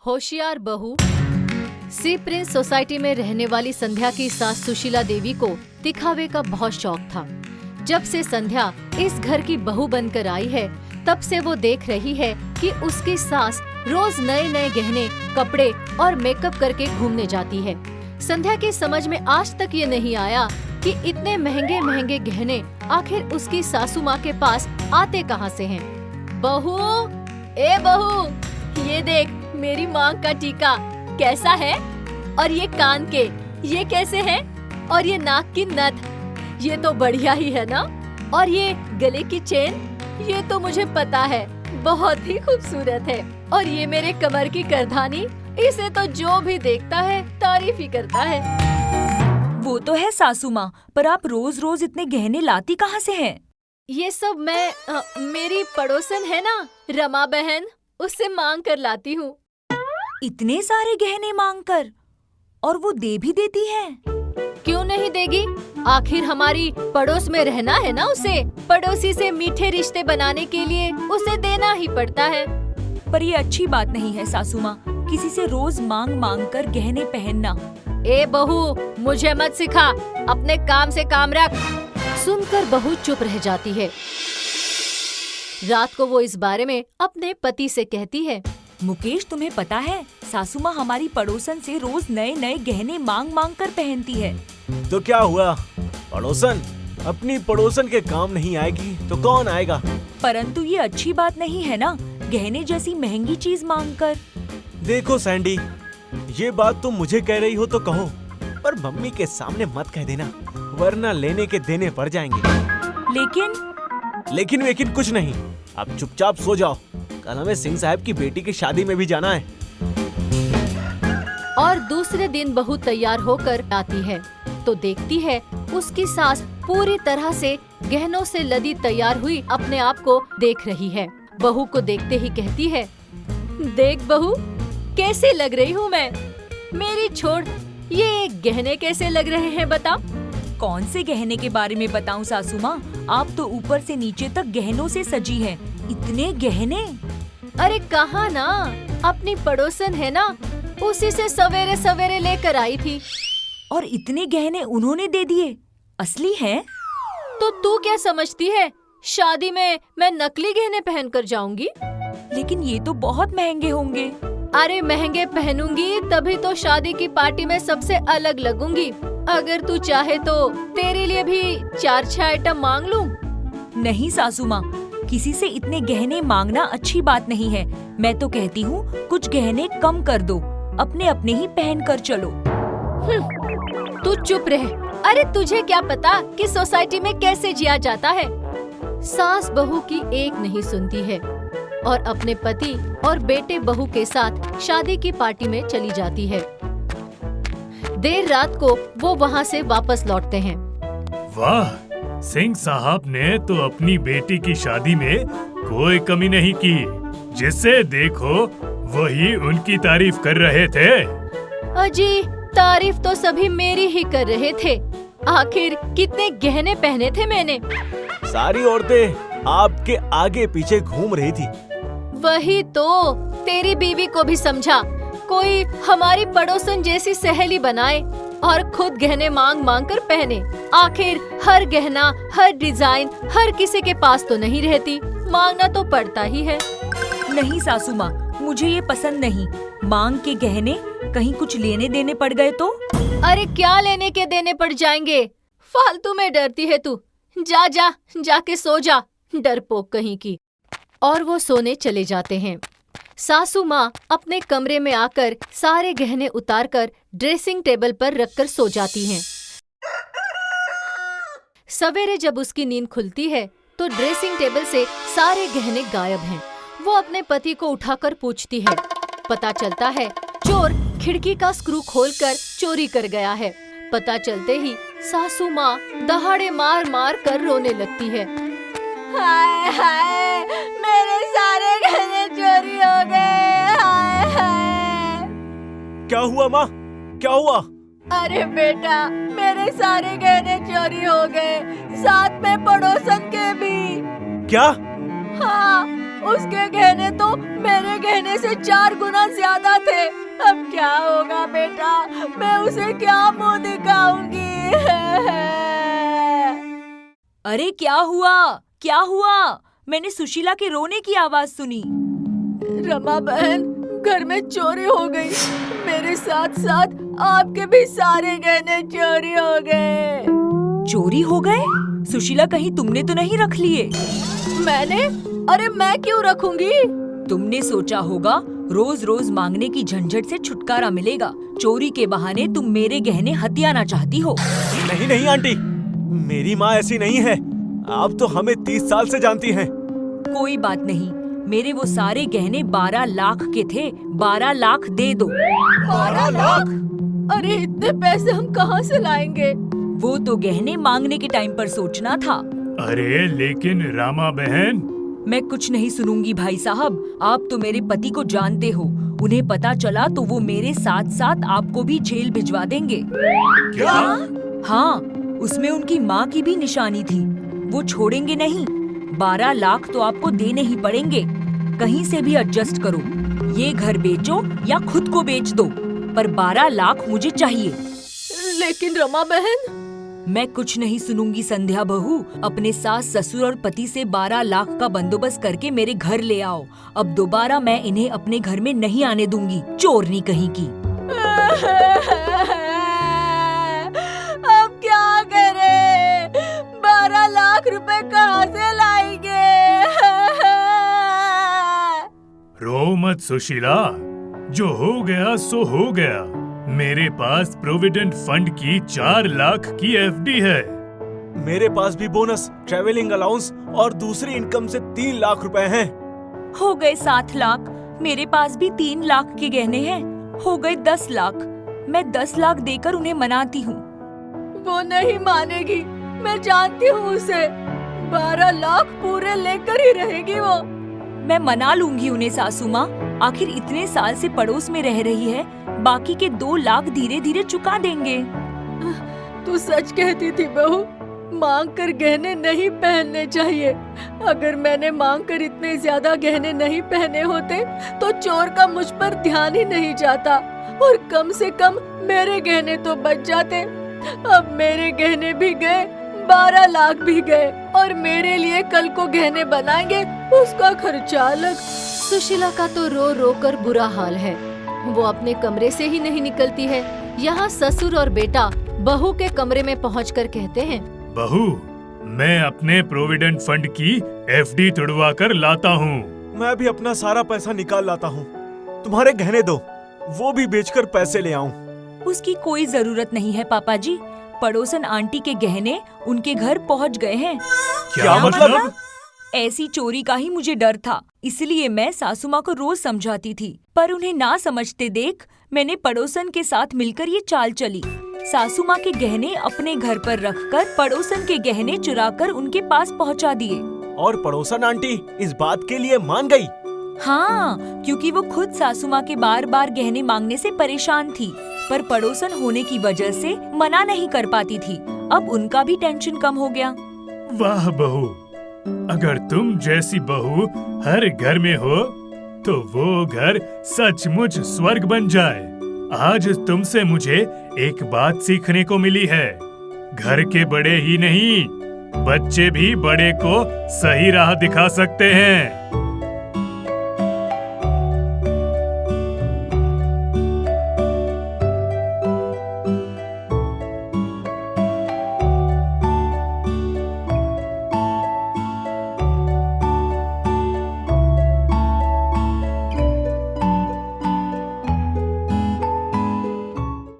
होशियार बहू। सी Prince society में रहने वाली संध्या की सास सुशीला देवी को दिखावे का बहुत शौक था। जब से संध्या इस घर की बहू बनकर आई है, तब से वो देख रही है कि उसकी सास रोज नए नए गहने, कपड़े और मेकअप करके घूमने जाती है। संध्या की समझ में आज तक ये नहीं आया कि इतने महंगे महंगे गहने आखिर उसकी सासू माँ के पास आते कहाँ से हैं। बहू, ए बहू, ये देख मेरी मांग का टीका कैसा है, और ये कान के ये कैसे हैं, और ये नाक की नथ ये तो बढ़िया ही है ना, और ये गले की चेन ये तो मुझे पता है बहुत ही खूबसूरत है, और ये मेरे कमर की करधानी इसे तो जो भी देखता है तारीफ ही करता है। वो तो है सासू माँ, पर आप रोज रोज इतने गहने लाती कहाँ से हैं? ये सब मैं मेरी पड़ोसन है ना रमा बहन, उससे मांग कर लाती हूँ। इतने सारे गहने मांग कर, और वो दे भी देती है? क्यों नहीं देगी, आखिर हमारी पड़ोस में रहना है ना उसे। पड़ोसी से मीठे रिश्ते बनाने के लिए उसे देना ही पड़ता है। पर ये अच्छी बात नहीं है सासू माँ, किसी से रोज मांग मांग कर गहने पहनना। ए बहू, मुझे मत सिखा, अपने काम से काम रख। सुनकर बहू चुप रह जाती है। रात को वो इस बारे में अपने पति से कहती है, मुकेश, तुम्हें पता है सासू माँ हमारी पड़ोसन से रोज नए नए गहने मांग मांग कर पहनती है। तो क्या हुआ, पड़ोसन अपनी पड़ोसन के काम नहीं आएगी तो कौन आएगा। परंतु ये अच्छी बात नहीं है ना, गहने जैसी महंगी चीज मांग कर। देखो सैंडी, ये बात तुम मुझे कह रही हो तो कहो, पर मम्मी के सामने मत कह देना, वरना लेने के देने पड़ जाएंगे। लेकिन वेकिन कुछ नहीं, आप चुपचाप सो जाओ, कल हमें सिंह साहब की बेटी की शादी में भी जाना है। और दूसरे दिन बहू तैयार होकर आती है तो देखती है उसकी सास पूरी तरह से गहनों से लदी तैयार हुई अपने आप को देख रही है। बहू को देखते ही कहती है, देख बहू, कैसे लग रही हूँ मैं। मेरी छोड़, ये गहने कैसे लग रहे हैं बता। कौन से गहने के बारे में बताऊं सासू माँ, आप तो ऊपर से नीचे तक गहनों से सजी हैं। इतने गहने। अरे कहाँ ना, अपनी पड़ोसन है ना, उसी से सवेरे सवेरे लेकर आई थी। और इतने गहने उन्होंने दे दिए, असली हैं? तो तू क्या समझती है, शादी में मैं नकली गहने पहन कर जाऊंगी? लेकिन ये तो बहुत महंगे होंगे। अरे महंगे पहनूंगी तभी तो शादी की पार्टी में सबसे अलग लगूंगी। अगर तू चाहे तो तेरे लिए भी 4-6 आइटम मांग लूं। नहीं सासू माँ, किसी से इतने गहने मांगना अच्छी बात नहीं है। मैं तो कहती हूँ कुछ गहने कम कर दो, अपने अपने ही पहन कर चलो। तू चुप रह। अरे तुझे क्या पता कि सोसाइटी में कैसे जिया जाता है। सास बहू की एक नहीं सुनती है और अपने पति और बेटे बहू के साथ शादी की पार्टी में चली जाती है। देर रात को वो वहाँ से वापस लौटते हैं। वाह, सिंह साहब ने तो अपनी बेटी की शादी में कोई कमी नहीं की। जिसे देखो वही उनकी तारीफ कर रहे थे। अजी, तारीफ तो सभी मेरी ही कर रहे थे। आखिर कितने गहने पहने थे मैंने। सारी औरतें आपके आगे पीछे घूम रही थी। वही तो, तेरी बीवी को भी समझा, कोई हमारी पड़ोसन जैसी सहेली बनाए और खुद गहने मांग मांग कर पहने। आखिर हर गहना, हर डिजाइन हर किसी के पास तो नहीं रहती, मांगना तो पड़ता ही है। नहीं सासू माँ, मुझे ये पसंद नहीं। मांग के गहने कहीं कुछ लेने देने पड़ गए तो? अरे क्या लेने के देने पड़ जाएंगे, फालतू में डरती है तू। जा जा, जाके सो जा, डरपोक कहीं की। और वो सोने चले जाते हैं। सासू माँ अपने कमरे में आकर सारे गहने उतारकर ड्रेसिंग टेबल पर रखकर सो जाती हैं। सवेरे जब उसकी नींद खुलती है तो ड्रेसिंग टेबल से सारे गहने गायब हैं। वो अपने पति को उठाकर पूछती है। पता चलता है चोर खिड़की का स्क्रू खोलकर चोरी कर गया है। पता चलते ही सासू माँ दहाड़े मार मार कर रोने लगती है। हाय हाय, मेरे सारे गहने चोरी हो गए। हाय हाय। क्या हुआ माँ, क्या हुआ? अरे बेटा, मेरे सारे गहने चोरी हो गए, साथ में पड़ोसन के भी। क्या? हाँ, उसके गहने तो मेरे गहने से 4 गुना ज्यादा थे। अब क्या होगा बेटा, मैं उसे क्या मुंह दिखाऊंगी? अरे क्या हुआ, क्या हुआ? मैंने सुशीला के रोने की आवाज सुनी। रमा बहन, घर में चोरी हो गई। मेरे साथ साथ आपके भी सारे गहने चोरी हो गए। चोरी हो गए? सुशीला, कहीं तुमने तो नहीं रख लिए? मैंने? अरे मैं क्यों रखूंगी? तुमने सोचा होगा रोज रोज मांगने की झंझट से छुटकारा मिलेगा। चोरी के बहाने तुम मेरे गहने हथियाना चाहती हो। नहीं नहीं आंटी, मेरी माँ ऐसी नहीं है। आप तो हमें 30 साल से जानती हैं। कोई बात नहीं, मेरे वो सारे गहने 12 लाख के थे। 12 लाख दे दो। 12 लाख? अरे इतने पैसे हम कहाँ से लाएंगे? वो तो गहने मांगने के टाइम पर सोचना था। अरे लेकिन रामा बहन। मैं कुछ नहीं सुनूंगी भाई साहब। आप तो मेरे पति को जानते हो, उन्हें पता चला तो वो मेरे साथ साथ आपको भी जेल भिजवा देंगे। क्या? हाँ, उसमें उनकी माँ की भी निशानी थी। वो छोड़ेंगे नहीं। 12 लाख तो आपको देने ही पड़ेंगे। कहीं से भी एडजस्ट करो। ये घर बेचो या खुद को बेच दो, पर 12 लाख मुझे चाहिए। लेकिन रमा बहन। मैं कुछ नहीं सुनूंगी संध्या बहू। अपने सास ससुर और पति से 12 लाख का बंदोबस्त करके मेरे घर ले आओ। अब दोबारा मैं इन्हें अपने घर में नहीं आने दूंगी, चोरनी कहीं की। अब क्या करें? 12 लाख रुपए कहाँ से लाएंगे? रो मत सुशीला, जो हो गया सो हो गया। मेरे पास प्रोविडेंट फंड की 4 लाख की एफडी है। मेरे पास भी बोनस, ट्रैवलिंग अलाउंस और दूसरी इनकम से 3 लाख रुपए हैं। हो गए 7 लाख। मेरे पास भी 3 लाख के गहने हैं। हो गए 10 लाख। मैं 10 लाख देकर उन्हें मनाती हूँ। वो नहीं मानेगी, मैं जानती हूँ उसे। 12 लाख पूरे लेकर ही रहेगी वो। मैं मना लूंगी उन्हें सासू माँ। आखिर इतने साल से पड़ोस में रह रही है। बाकी के 2 लाख धीरे धीरे चुका देंगे। तू सच कहती थी बहू, मांग कर गहने नहीं पहनने चाहिए। अगर मैंने मांग कर इतने ज्यादा गहने नहीं पहने होते तो चोर का मुझ पर ध्यान ही नहीं जाता और कम से कम मेरे गहने तो बच जाते। अब मेरे गहने भी गए, 12 लाख भी गए और मेरे लिए कल को गहने बनाएंगे, उसका खर्चा अलग। सुशीला का तो रो रो कर बुरा हाल है। वो अपने कमरे से ही नहीं निकलती है। यहाँ ससुर और बेटा बहू के कमरे में पहुंचकर कहते हैं, बहू, मैं अपने प्रोविडेंट फंड की एफडी तुड़वा कर लाता हूँ। मैं भी अपना सारा पैसा निकाल लाता हूँ। तुम्हारे गहने दो, वो भी बेचकर पैसे ले आऊं। उसकी कोई जरूरत नहीं है पापा जी। पड़ोसन आंटी के गहने उनके घर पहुंच गए हैं। क्या मतलब? ऐसी चोरी का ही मुझे डर था, इसलिए मैं सासू माँ को रोज समझाती थी, पर उन्हें ना समझते देख मैंने पड़ोसन के साथ मिलकर ये चाल चली। सासू माँ के गहने अपने घर पर रखकर पड़ोसन के गहने चुराकर उनके पास पहुँचा दिए। और पड़ोसन आंटी इस बात के लिए मान गई? हाँ, क्योंकि वो खुद सासू माँ के बार बार गहने मांगने से परेशान थी, पर पड़ोसन होने की वजह से मना नहीं कर पाती थी। अब उनका भी टेंशन कम हो गया। वाह बहू, अगर तुम जैसी बहू हर घर में हो तो वो घर सचमुच स्वर्ग बन जाए। आज तुमसे मुझे एक बात सीखने को मिली है। घर के बड़े ही नहीं, बच्चे भी बड़े को सही राह दिखा सकते हैं।